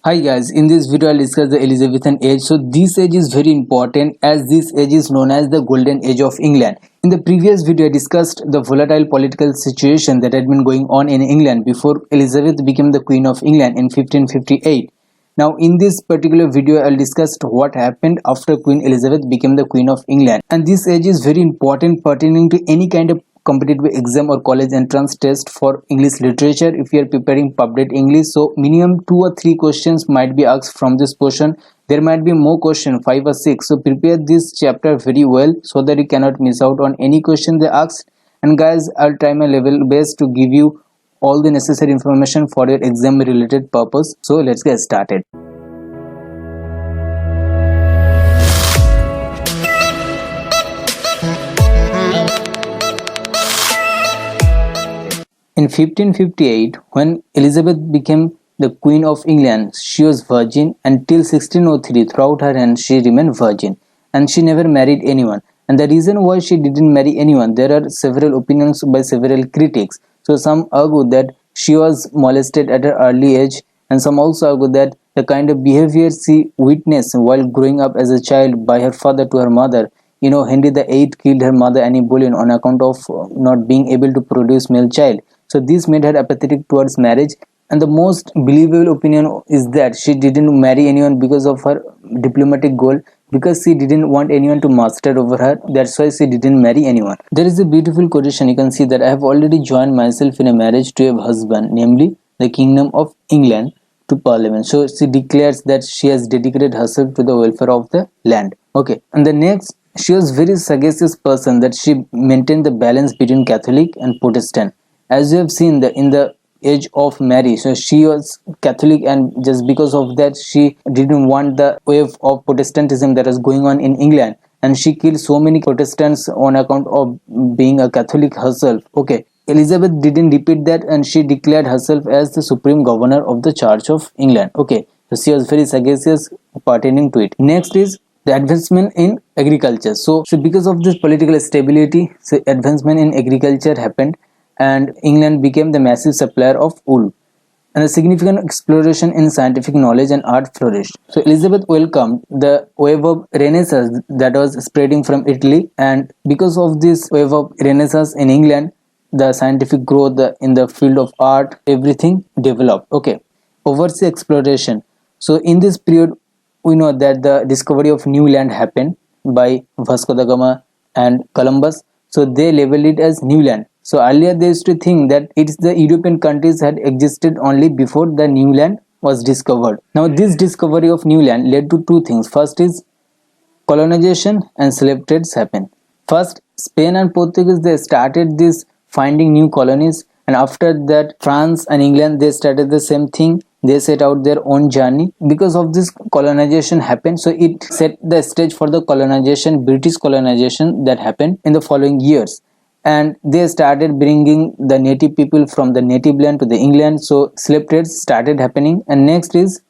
Hi guys, in this video I'll discuss the Elizabethan age. So this age is very important as this age is known as the golden age of England. In the previous video I discussed the volatile political situation that had been going on in England before Elizabeth became the Queen of England in 1558. Now in this particular video I'll discuss what happened after Queen Elizabeth became the Queen of England. And this age is very important pertaining to any kind of competitive exam or college entrance test for English literature if you are preparing PUBDET English. So minimum 2 or 3 questions might be asked from this portion. There might be more question 5 or 6. So prepare this chapter very well so that you cannot miss out on any question they asked. And guys, I'll try my level best to give you all the necessary information for your exam related purpose. So let's get started. In 1558, when Elizabeth became the Queen of England, she was virgin and till 1603 throughout her reign she remained virgin and she never married anyone. And the reason why she didn't marry anyone, there are several opinions by several critics. So some argue that she was molested at her early age, and some also argue that the kind of behavior she witnessed while growing up as a child by her father to her mother. Henry VIII killed her mother Anne Boleyn on account of not being able to produce male child. So this made her apathetic towards marriage, and the most believable opinion is that she didn't marry anyone because of her diplomatic goal, because she didn't want anyone to master over her. That's why she didn't marry anyone. There is a beautiful quotation. You can see that I have already joined myself in a marriage to a husband, namely the Kingdom of England, to Parliament. So she declares that she has dedicated herself to the welfare of the land. Okay, and the next, she was very sagacious person that she maintained the balance between Catholic and Protestant. As you have seen in the age of Mary, so she was Catholic, and just because of that she didn't want the wave of Protestantism that was going on in England, and she killed so many Protestants on account of being a Catholic herself. Okay, Elizabeth didn't repeat that, and she declared herself as the supreme governor of the Church of England. Okay, so she was very sagacious pertaining to it. Next is the advancement in agriculture. So because of this political stability, so advancement in agriculture happened, and England became the massive supplier of wool, and a significant exploration in scientific knowledge and art flourished. So Elizabeth welcomed the wave of Renaissance that was spreading from Italy, and because of this wave of Renaissance in England, the scientific growth in the field of art, everything developed. Okay, overseas exploration. So in this period, we know that the discovery of new land happened by Vasco da Gama and Columbus. So they labeled it as new land. So earlier they used to think that it's the European countries had existed only before the new land was discovered. Now this discovery of new land led to two things. First is colonization and slave trades happened. First, Spain and Portuguese, they started this finding new colonies, and after that France and England, they started the same thing. They set out their own journey. Because of this colonization happened, so it set the stage for the colonization, British colonization, that happened in the following years. And they started bringing the native people from the native land to the England. So slave trades started happening. And next is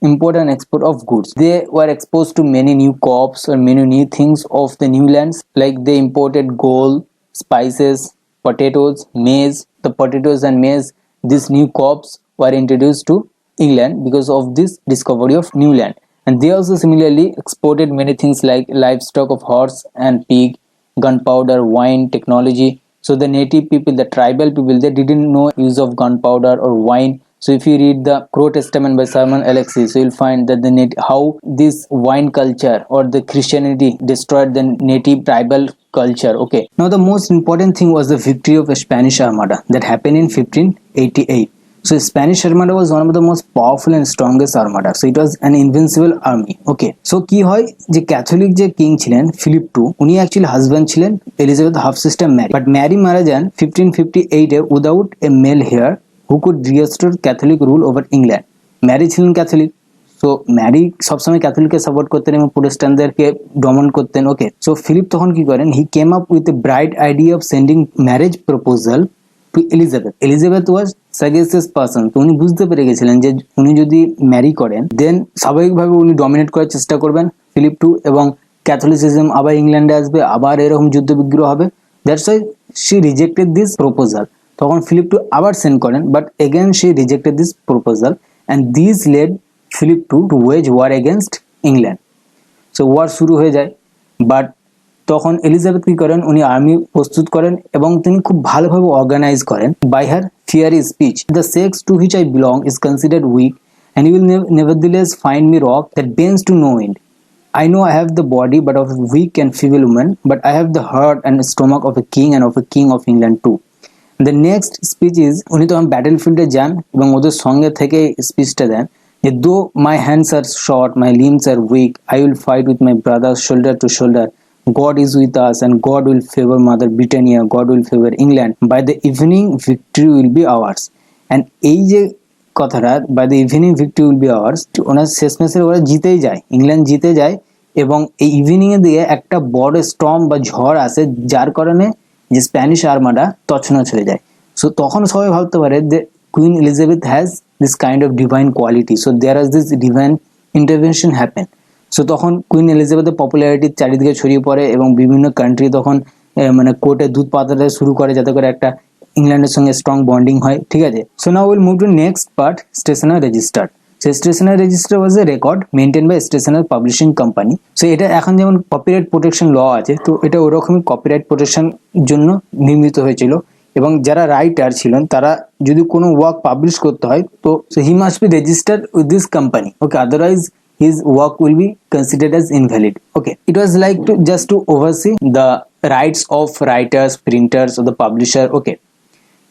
import and export of goods. They were exposed to many new crops or many new things of the new lands, like they imported gold, spices, potatoes, maize. The potatoes and maize, these new crops were introduced to England because of this discovery of new land. And they also similarly exported many things like livestock of horse and pig, gunpowder, wine, technology. So the native people, the tribal people, they didn't know use of gunpowder or wine. So if you read the Crow Testament by Simon Alexis, so you'll find that how this wine culture or the Christianity destroyed the native tribal culture. Okay, now the most important thing was the victory of the Spanish Armada that happened in 1588. So Spanish Armada was one of the most powerful and strongest armada. So it was an invincible army. Okay, so কি হয় যে Catholic যে king ছিলেন Philip II, উনি actually husband ছিলেন Elizabeth half sister Mary, but Mary মারা যান 1558 এ without a male heir who could restore Catholic rule over England. Mary ছিলেন ক্যাথলিক, সো ম্যারি সবসময় ক্যাথলিককে সাপোর্ট করতেন এবং প্রোটেস্ট্যান্টদেরকে দমন করতেন। ওকে, সো ফিলিপ তখন কি করেন, he came up with a bright idea of sending marriage proposal to Elizabeth. Elizabeth was sagacious person, তো উনি বুঝতে পেরে গেছিলেন যে উনি যদি ম্যারি করেন দেন স্বাভাবিকভাবে উনি ডমিনেট করার চেষ্টা করবেন ফিলিপ II, এবং ক্যাথলিসিজম আবার ইংল্যান্ডে আসবে, আবার এরকম যুদ্ধ বিগ্রহ হবে। That's why she rejected this proposal. তখন ফিলিপ II আবার সেন্ড করেন, but again she rejected this proposal, and these led Philip to wage war against England. So war শুরু হয়ে যায়, বাট তখন এলিজাবেথ কি করেন, উনি আর্মি প্রস্তুত করেন এবং তিনি খুব ভালোভাবে অর্গানাইজ করেন। By her fiery speech, the sex to which I belong is considered weak and you will nevertheless find me rock that bends to no end. I know I have the body but of a weak and feeble woman, but I have the heart and stomach of a king and of a king of England too. The next speech is, উনি তখন ব্যাটেলফিল্ডে যান এবং ওদের সঙ্গে থেকে স্পিচটা দেন যে, though my hands are short, my limbs are weak, I will fight with my brothers shoulder to shoulder. God is with us and God will favor Mother Britannia, God will favor England. By the evening victory will be ours. And এই যে কথাটা, by the evening victory will be ours, ওনার শেষ ম্যাচে ওরা জিতেই যায়, England জিতে যায় এবং এই ইভিনিং এ দিয়ে একটা বড় স্টর্ম বা ঝড় আসে, যার কারণে যে স্প্যানিশ আর্মাডা তছনছ হয়ে যায়। সো তখন সবাই ভাবতে পারে যে queen Elizabeth has this kind of divine quality, so there is this divine intervention happen. সো তখন কুইন এলিজাবেথের পপুলারিটি চারিদিকে ছড়িয়ে পড়ে এবং বিভিন্ন কান্ট্রি তখন মানে কোর্টে দুধ পাতাতে শুরু করে যাতে করে একটা ইংল্যান্ডের সঙ্গে স্ট্রং বন্ডিং হয়, ঠিক আছে। So now will move to next part, stationer register. So stationer register was a record maintain by stationer publishing company. So এটা এখন যেমন কপিরাইট প্রোটেকশন ল আছে, তো এটা ওরকমই কপিরাইট প্রোটেকশন জন্য নির্মিত হয়েছিল এবং যারা রাইটার ছিলেন তারা যদি কোনো ওয়ার্ক পাবলিশ করতে হয় তো he must be registered with this company, okay, otherwise his work will be considered as invalid. Okay, it was like to just to oversee the rights of writers, printers or the publisher. Okay,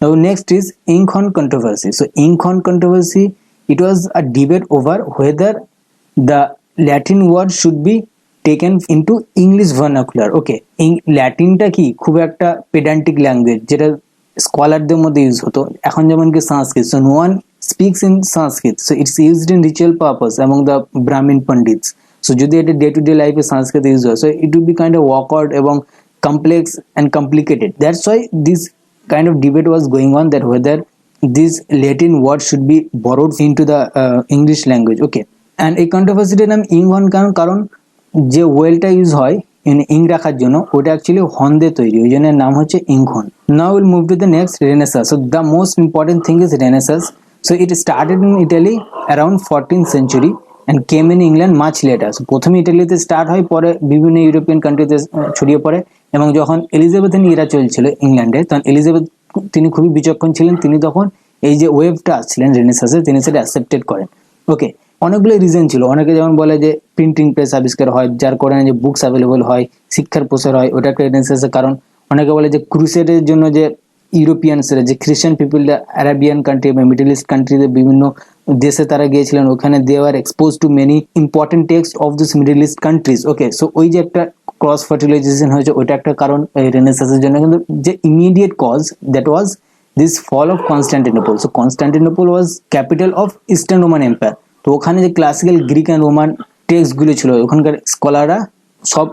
now next is Inkhorn controversy. So Inkhorn controversy, it was a debate over whether the Latin word should be taken into English vernacular. Okay, Latin টা কি খুব একটা pedantic language যেটা স্কলারদের মধ্যে use হতো, এখন যেমন কি সংস্কৃত, so no one speaks in Sanskrit, so it's used in ritual purpose among the Brahmin Pandits. So যদি এটা ডে টু ডে লাইফে সংস্কৃত ইউজ হয়, so it would be kind of awkward এবং complex and complicated. That's why this kind of debate was going on that whether this Latin word should be borrowed into the English language. Okay, and এই কন্ট্রোভার্সিটার নাম ইংহর্ন কারণ যে ওয়েলটা use হয় ইং রাখার জন্য ওটা অ্যাকচুয়ালি হর্ন দিয়ে তৈরি, ওই জন্য নাম হচ্ছে ইংহর্ন। Now will move to the next, Renaissance. So the most important thing is Renaissance. So it started in Italy around 14th century and came in England much later. So প্রথমে ইটালিতে start হয়, পরে বিভিন্ন ইউরোপিয়ান কান্ট্রিতে ছড়িয়ে পড়ে এবং যখন এলিজাবেথেন ইরা চলছিল ইংল্যান্ডে, তখন এলিজাবেথ তিনি খুবই বিচক্ষণ ছিলেন, তিনি তখন এই যে ওয়েভটা আসছিলেন রেনেসান্সের তিনি সেটা অ্যাকসেপ্টেড করেন। ওকে, অনেকগুলো রিজন ছিল, অনেকে যেমন বলে যে প্রিন্টিং প্রেস আবিষ্কার হয় যার কারণে যে বুকস অ্যাভেলেবল হয়, শিক্ষার প্রসার হয়, ওটা একটা রেনেসান্সের কারণ। অনেকে বলে যে ক্রুসেডের জন্য যে ইউরোপিয়ানসরা যে খ্রিস্টান পিপলরা আরাবিয়ান কান্ট্রি বা মিডল ইস্ট কান্ট্রিতে বিভিন্ন দেশে তারা গিয়েছিলেন, ওখানে they are expose to many important text of this middle east countries. Okay, so ওই যে একটা ক্রস ফার্টিলাইজেশন হয়েছে, ওইটা একটা কারণ রেনেসান্সের জন্য। কিন্তু যে immediate cause that was this fall of Constantinople. So Constantinople was capital of eastern Roman empire. তো ওখানে যে ক্লাসিক্যাল গ্রিক অ্যান্ড রোমান টেক্সটগুলো ছিল, ওখানকার স্কলাররা সব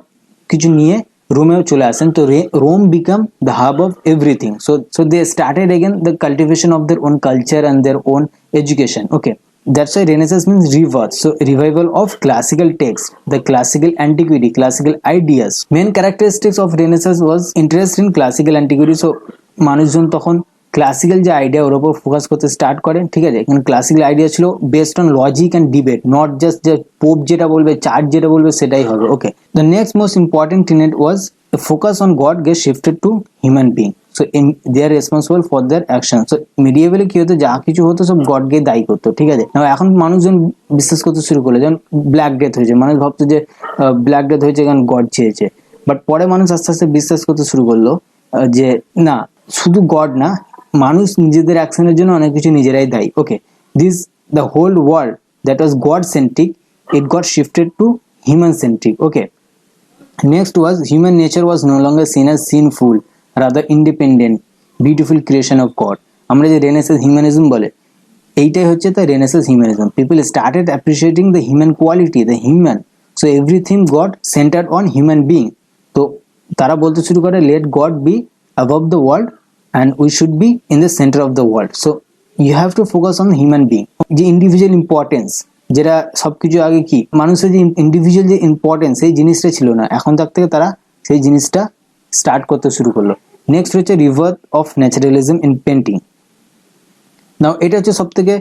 কিছু নিয়ে রোমেও চলে আসেন। তো Rome become the hub of everything. So they started again the cultivation of their own culture and their own education. Okay, that's why Renaissance means rebirth. So revival of classical text, the classical antiquity, classical ideas. Main characteristics of Renaissance was interest in classical antiquity. So মানুষজন তখন classical যে idea ওর উপর focus করতে start করেন, ঠিক আছে। এখানে classical idea ছিল based on logic and debate, not just যে পোপ যেটা বলবে, চার্চ যেটা বলবে সেটাই হবে। Okay, the next most important tenet was the focus on God gets shifted to human being. So they are responsible for their actions. So medievally কি হতো, যা কিছু হতো সব গডকে দায়ী করতো, ঠিক আছে। এখন মানুষজন বিশ্বাস করতে শুরু করলো, যেমন ব্ল্যাক ডেথ হয়েছে, মানুষ ভাবতো যে ব্ল্যাক ডেথ হয়েছে কারণ গড চেয়েছে, বাট পরে মানুষ আস্তে আস্তে বিশ্বাস করতে শুরু করলো যে না, শুধু গড না, মানুষ নিজেদের অ্যাকশনের জন্য অনেক কিছু নিজেরাই দায়ী। Okay, this the whole world that was God centric, it got shifted to human centric. Okay, next was human nature was no longer seen as sinful, rather independent, beautiful creation of God. আমরা যে renaissance humanism বলে, এইটাই হচ্ছে the Renaissance humanism. People started appreciating the human quality, the human. So everything got centered on human being. তো তারা বলতে শুরু করে let God be above the world and we should be in the center of the world. So you have to focus on the human being. যে individual importance, যেটা সবকিছু আগে কি মানুষের যে ইন্ডিভিজুয়াল যে ইম্পর্টেন্স, সেই জিনিসটা ছিল না, এখন থেকে তারা সেই জিনিসটা স্টার্ট করতে শুরু করলো। নেক্সট হচ্ছে rebirth of naturalism in painting. Now এটা হচ্ছে সব থেকে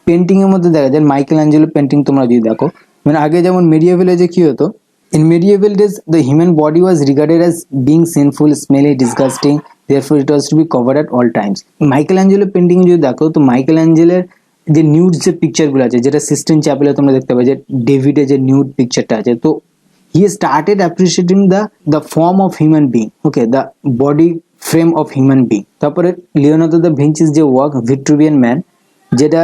পেন্টিং এর মধ্যে দেখা যায় মাইকেল অ্যাঞ্জেলো পেন্টিং তোমরা যদি দেখো, মানে আগে যেমন মেডিয়েভেল এজে কি হতো, in medieval days the human body was regarded as being sinful, smelly, disgusting, therefore it was to be covered at all times. Michael Angelo painting যদি দেখো তো মাইকেল অ্যাঞ্জেলের যে নিউড যে পিকচারগুলো আছে, যেটা সিস্টেন চ্যাপেলে তোমরা দেখতে পাবে যে ডেভিডের যে নিউড পিকচারটা আছে, তো he started appreciating the form of human being, okay, the body frame of human being. তারপরে লিওনার্দো দা ভিঞ্চির যে ওয়ার্ক ভিট্রুভিয়ান ম্যান, যেটা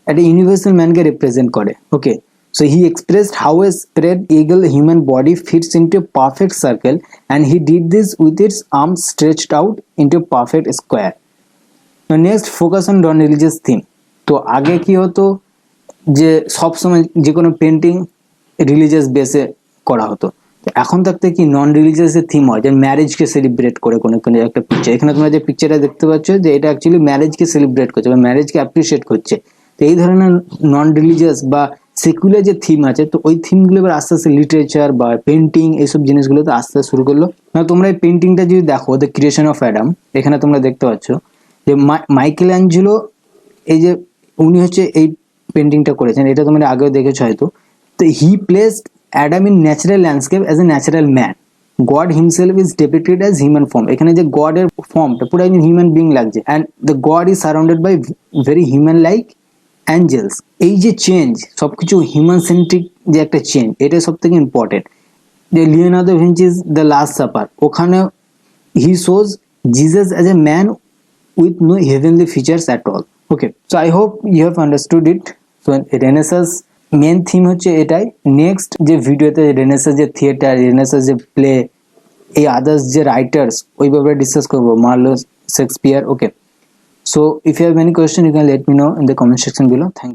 একটা ইউনিভার্সাল ম্যানকে রিপ্রেজেন্ট করে, ওকে, so he expressed how a spread eagle human body fits into a perfect circle, and he did this with its arms stretched out into a perfect square. Now next focus on non-religious theme. তো আগে কি হতো যে সবসময় যে কোনো painting religious বেসে করা হতো, এখন থাকতে কি নন রিলিজিয়াস এর থিম হয়, যে ম্যারেজকে সেলিব্রেট করে কোনো কোনো একটা পিকচার, এখানে তোমরা যে পিকচারটা দেখতে পাচ্ছ যে এটা অ্যাকচুয়ালি ম্যারেজকে সেলিব্রেট করছে বা ম্যারেজকে অ্যাপ্রিসিয়েট করছে। তো এই ধরনের নন রিলিজিয়াস বা সেকুলার যে থিম আছে, তো ওই থিমগুলো এবার আস্তে আস্তে লিটারেচার বা পেন্টিং এইসব জিনিসগুলো তো আস্তে আস্তে শুরু করলো। না তোমরা এই পেন্টিংটা যদি দেখো, দ্য ক্রিয়েশন অফ অ্যাডাম, এখানে তোমরা দেখতে পাচ্ছ যে মাইকেল অ্যাঞ্জেলো এই যে উনি হচ্ছে এই পেন্টিংটা করেছেন, এটা তোমরা আগেও দেখেছো হয়তো। তো he placed Adam in natural landscape as a natural man, God himself is depicted as human form, এখানে যে গডের ফর্মটা পুরো একজন হিউম্যান বিং লাগছে, and the God is surrounded by very human like angels. এই যে চেঞ্জ, সবকিছু হিউম্যান সেন্ট্রিক যে একটা চেঞ্জ, এটা সব থেকে ইম্পর্টেন্ট। যে Leonardo Vinci's the Last Supper, ওখানে he shows Jesus as a man with no heavenly features at all. Okay, so I hope you have understood it. So Renaissance main theme হচ্ছে এটাই। Next যে ভিডিওতে Renaissance যে theatre, Renaissance যে play, এই others যে writers, ওই ব্যাপারে ডিসকাস করবো, Marlowe, Shakespeare. Okay, so if you have any question you can let me know in the comment section below. Thank you.